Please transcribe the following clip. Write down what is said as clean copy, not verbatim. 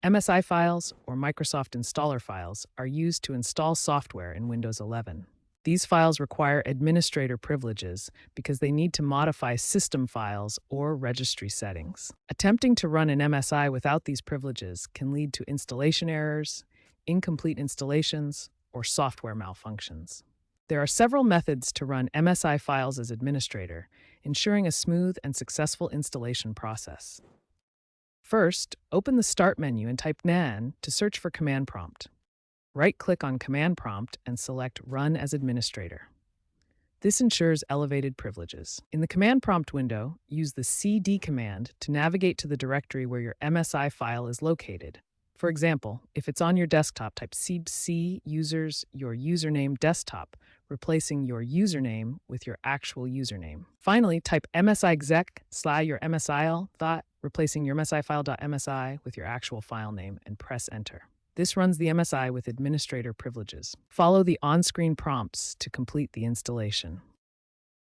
MSI files, or Microsoft Installer files, are used to install software in Windows 11. These files require administrator privileges because they need to modify system files or registry settings. Attempting to run an MSI without these privileges can lead to installation errors, incomplete installations, or software malfunctions. There are several methods to run MSI files as administrator, ensuring a smooth and successful installation process. First, open the Start menu and type "nan" to search for Command Prompt. Right-click on Command Prompt and select Run as Administrator. This ensures elevated privileges. In the Command Prompt window, use the CD command to navigate to the directory where your MSI file is located. For example, if it's on your desktop, type cd users your username desktop, replacing your username with your actual username. Finally, type msixec your MSIL dot, replacing your MSI file.msi with your actual file name, and press Enter. This runs the MSI with administrator privileges. Follow the on-screen prompts to complete the installation.